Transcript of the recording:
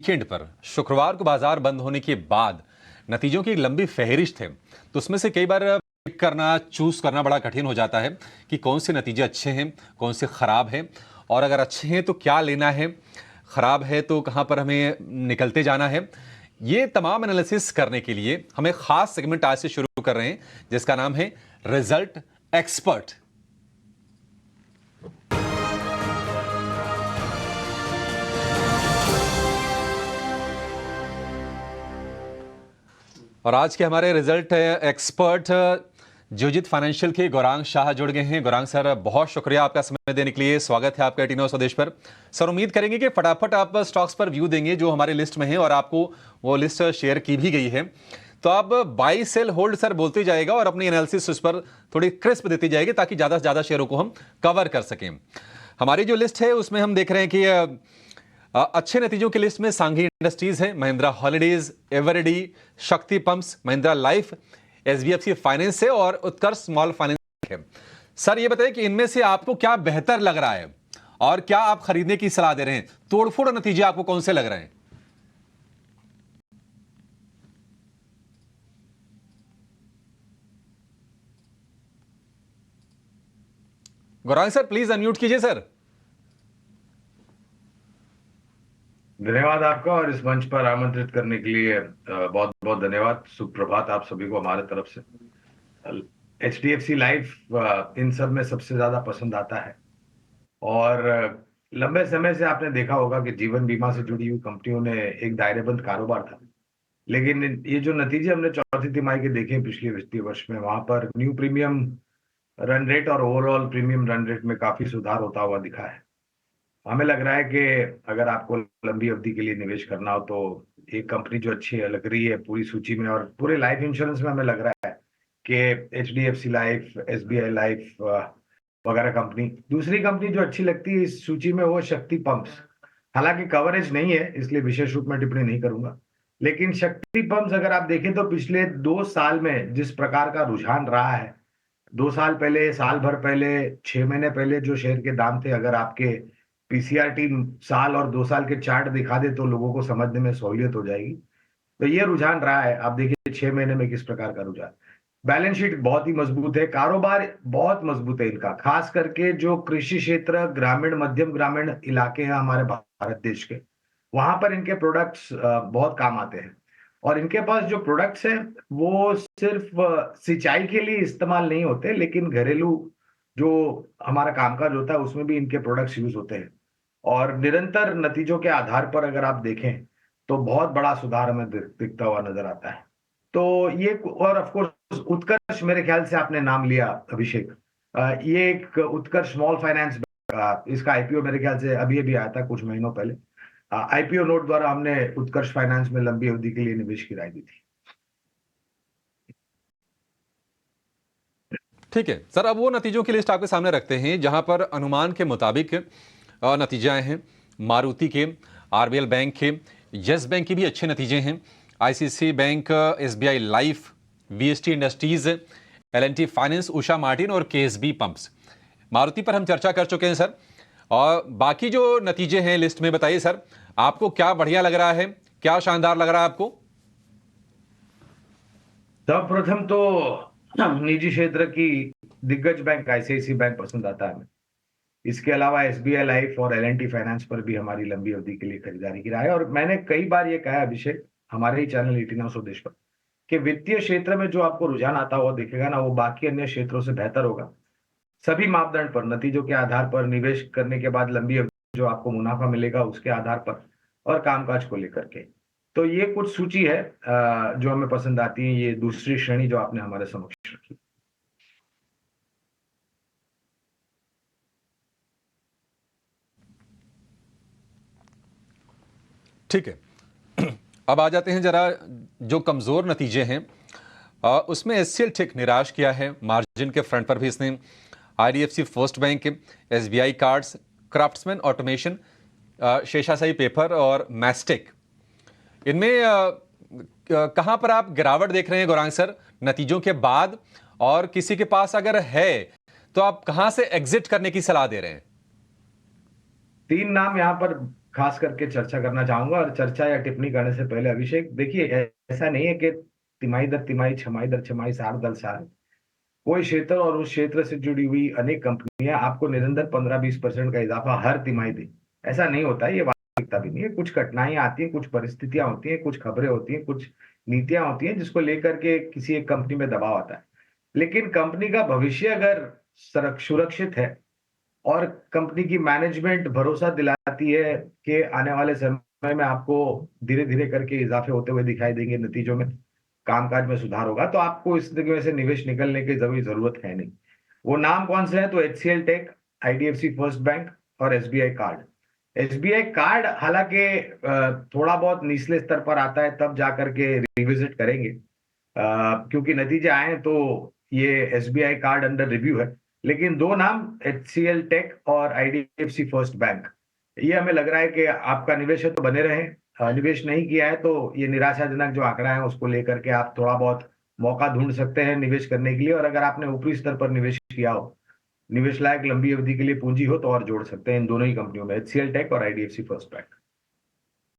Weekend पर शुक्रवार को बाजार बंद होने के बाद नतीजों की एक लंबी फहरिस्त है, तो उसमें से कई बार पिक करना, चूज करना बड़ा कठिन हो जाता है कि कौन से नतीजे अच्छे हैं, कौन से खराब हैं, और अगर अच्छे हैं तो क्या लेना है, खराब है तो कहां पर हमें निकलते जाना है। ये तमाम एनालिसिस करने के लिए हम एक खास सेगमेंट आज से शुरू कर रहे हैं जिसका नाम है रिजल्ट एक्सपर्ट। और आज के हमारे रिजल्ट एक्सपर्ट जियोजित फाइनेंशियल के गौरांग शाह जुड़ गए हैं। गौरांग सर, बहुत शुक्रिया आपका समय देने के लिए। स्वागत है आपका 18 स्वदेश पर। सर, उम्मीद करेंगे कि फटाफट आप स्टॉक्स पर व्यू देंगे जो हमारे लिस्ट में है, और आपको वो लिस्ट शेयर की भी गई है, तो आप बाई सेल होल्ड सर बोलते जाएगा और अपनी एनालिसिस उस पर थोड़ी क्रिस्प देती जाएगी ताकि ज़्यादा से ज़्यादा शेयरों को हम कवर कर सकें। हमारी जो लिस्ट है उसमें हम देख रहे हैं कि अच्छे नतीजों की लिस्ट में सांघी इंडस्ट्रीज है, महिंद्रा हॉलिडेज, एवरेडी, शक्ति pumps, Mahindra life, SBFC finance है और उत्कर्ष स्मॉल फाइनेंस है। सर, ये बताइए कि इनमें से आपको क्या बेहतर लग रहा है और क्या आप खरीदने की सलाह दे रहे हैं? तोड़फोड़ नतीजे आपको कौन से लग रहे हैं? गौरांग सर, प्लीज अनम्यूट कीजिए सर। धन्यवाद आपका, और इस मंच पर आमंत्रित करने के लिए बहुत बहुत धन्यवाद। सुप्रभात आप सभी को हमारे तरफ से। एचडीएफसी लाइफ इन सब में सबसे ज्यादा पसंद आता है, और लंबे समय से आपने देखा होगा कि जीवन बीमा से जुड़ी हुई कंपनियों ने एक दायरेबंद कारोबार था, लेकिन ये जो नतीजे हमने चौथी तिमाही के देखे पिछले वित्तीय वर्ष में, वहां पर न्यू प्रीमियम रन रेट और ओवरऑल प्रीमियम रन रेट में काफी सुधार होता हुआ दिखा है। हमें लग रहा है कि अगर आपको लंबी अवधि के लिए निवेश करना हो तो एक कंपनी जो अच्छी लग रही है पूरी सूची में, और पूरे लाइफ इंश्योरेंस में हमें लग रहा है कि एचडीएफसी लाइफ, एसबीआई लाइफ वगैरह कंपनी। दूसरी कंपनी जो अच्छी लगती है इस सूची में वो शक्ति पंप्स। हालांकि कवरेज नहीं है इसलिए विशेष रूप में टिप्पणी नहीं करूंगा, लेकिन शक्ति पंप्स अगर आप देखें तो पिछले 2 साल में जिस प्रकार का रुझान रहा है, 2 साल पहले, साल भर पहले, 6 महीने पहले जो शेयर के दाम थे, अगर आपके पीसीआर टीम साल और 2 साल के चार्ट दिखा दे तो लोगों को समझने में सहूलियत हो जाएगी। तो ये रुझान रहा है। आप देखिए 6 महीने में किस प्रकार का रुझान। बैलेंस शीट बहुत ही मजबूत है, कारोबार बहुत मजबूत है इनका, खास करके जो कृषि क्षेत्र, ग्रामीण, मध्यम ग्रामीण इलाके हैं हमारे भारत देश के, वहां पर इनके प्रोडक्ट्स बहुत काम आते हैं। और इनके पास जो प्रोडक्ट्स हैं वो सिर्फ सिंचाई के लिए इस्तेमाल नहीं होते, लेकिन घरेलू जो हमारा कामकाज होता है उसमें भी इनके प्रोडक्ट्स यूज होते हैं। और निरंतर नतीजों के आधार पर अगर आप देखें तो बहुत बड़ा सुधार हमें दिखता हुआ नजर आता है। तो ये, और ऑफ कोर्स उत्कर्ष, मेरे ख्याल से आपने नाम लिया अभिषेक, ये एक उत्कर्ष स्मॉल फाइनेंस, इसका आईपीओ मेरे ख्याल से अभी अभी आया था कुछ महीनों पहले। आईपीओ नोट द्वारा हमने उत्कर्ष फाइनेंस में लंबी अवधि के लिए निवेश की राय दी थी। ठीक है सर, अब वो नतीजों की लिस्ट आपके सामने रखते हैं जहां पर अनुमान के मुताबिक नतीजे आए हैं। मारुति के, आरबीएल बैंक के, यस बैंक के भी अच्छे नतीजे हैं। ICICI bank, SBI life, VST industries, L&T finance, Usha Martin और केएसबी पंप्स। मारुति पर हम चर्चा कर चुके हैं सर, और बाकी जो नतीजे हैं लिस्ट में बताइए सर, आपको क्या बढ़िया लग रहा है, क्या शानदार लग रहा है आपको? सर्वप्रथम तो निजी क्षेत्र की दिग्गज बैंक आईसीआईसीआई बैंक पसंद आता है हमें। इसके अलावा एसबीआई लाइफ और एलएनटी फाइनेंस पर भी हमारी लंबी अवधि के लिए खरीदारी की राय है। और मैंने कई बार ये कहा है अभिषेक, हमारे ही चैनल 18 स्वदेश पर, कि वित्तीय क्षेत्र में जो आपको रुझान आता हुआ दिखेगा ना, वो बाकी अन्य क्षेत्रों से बेहतर होगा। सभी मापदंड पर, नतीजों के आधार पर, निवेश करने के बाद लंबी अवधि जो आपको मुनाफा मिलेगा उसके आधार पर, और कामकाज को लेकर के। तो ये कुछ सूची है जो हमें पसंद आती है। ये दूसरी श्रेणी जो आपने हमारे समक्ष रखी। ठीक है, अब आ जाते हैं जरा जो कमजोर नतीजे हैं। उसमें एचसीएल ठीक निराश किया है, मार्जिन के फ्रंट पर भी इसने। IDFC first bank, SBI cards, craftsman automation, Seshasayee paper और मैस्टेक, इनमें कहां पर आप गिरावट देख रहे हैं गौरांग सर नतीजों के बाद? और किसी के पास अगर है तो आप कहां से एग्जिट करने की सलाह दे रहे हैं? 3 नाम यहाँ पर खास करके चर्चा करना चाहूंगा। और चर्चा या टिप्पणी करने से पहले अभिषेक, देखिए ऐसा नहीं है कि तिमाही दर तिमाही, छमाही दर छमाही, साल दर साल कोई क्षेत्र और उस क्षेत्र से जुड़ी हुई अनेक कंपनियां आपको निरंतर 15-20% का इजाफा हर तिमाही दें, ऐसा नहीं होता है। ये वास्तविकता भी नहीं है। कुछ कठिनाइयां आती हैं, कुछ परिस्थितियां होती हैं, कुछ खबरें होती हैं, कुछ नीतियां होती हैं जिसको लेकर के किसी एक कंपनी में दबाव आता है। लेकिन कंपनी का भविष्य अगर सुरक्षित है और कंपनी की मैनेजमेंट भरोसा दिलाती है कि आने वाले समय में आपको धीरे धीरे करके इजाफे होते हुए दिखाई देंगे, नतीजों में कामकाज में सुधार होगा, तो आपको इस जगह से निवेश निकलने की जरूरत है नहीं। वो नाम कौन से हैं? तो HCL tech, IDFC first bank और SBI कार्ड। SBI कार्ड हालांकि थोड़ा बहुत निचले स्तर पर आता है, तब जाकर के रिविजिट करेंगे, क्योंकि नतीजे आए तो ये SBI कार्ड अंडर रिव्यू है। लेकिन दो नाम, HCL टेक और IDFC फर्स्ट बैंक, ये हमें लग रहा है कि आपका निवेश है तो बने रहे। निवेश नहीं किया है तो ये निराशाजनक जो आंकड़ा है उसको लेकर के आप थोड़ा बहुत मौका ढूंढ सकते हैं निवेश करने के लिए। और अगर आपने ऊपरी स्तर पर निवेश किया हो, निवेश लायक लंबी अवधि के लिए पूंजी हो, तो और जोड़ सकते हैं इन दोनों ही कंपनियों में, HCL टेक और IDFC फर्स्ट बैंक।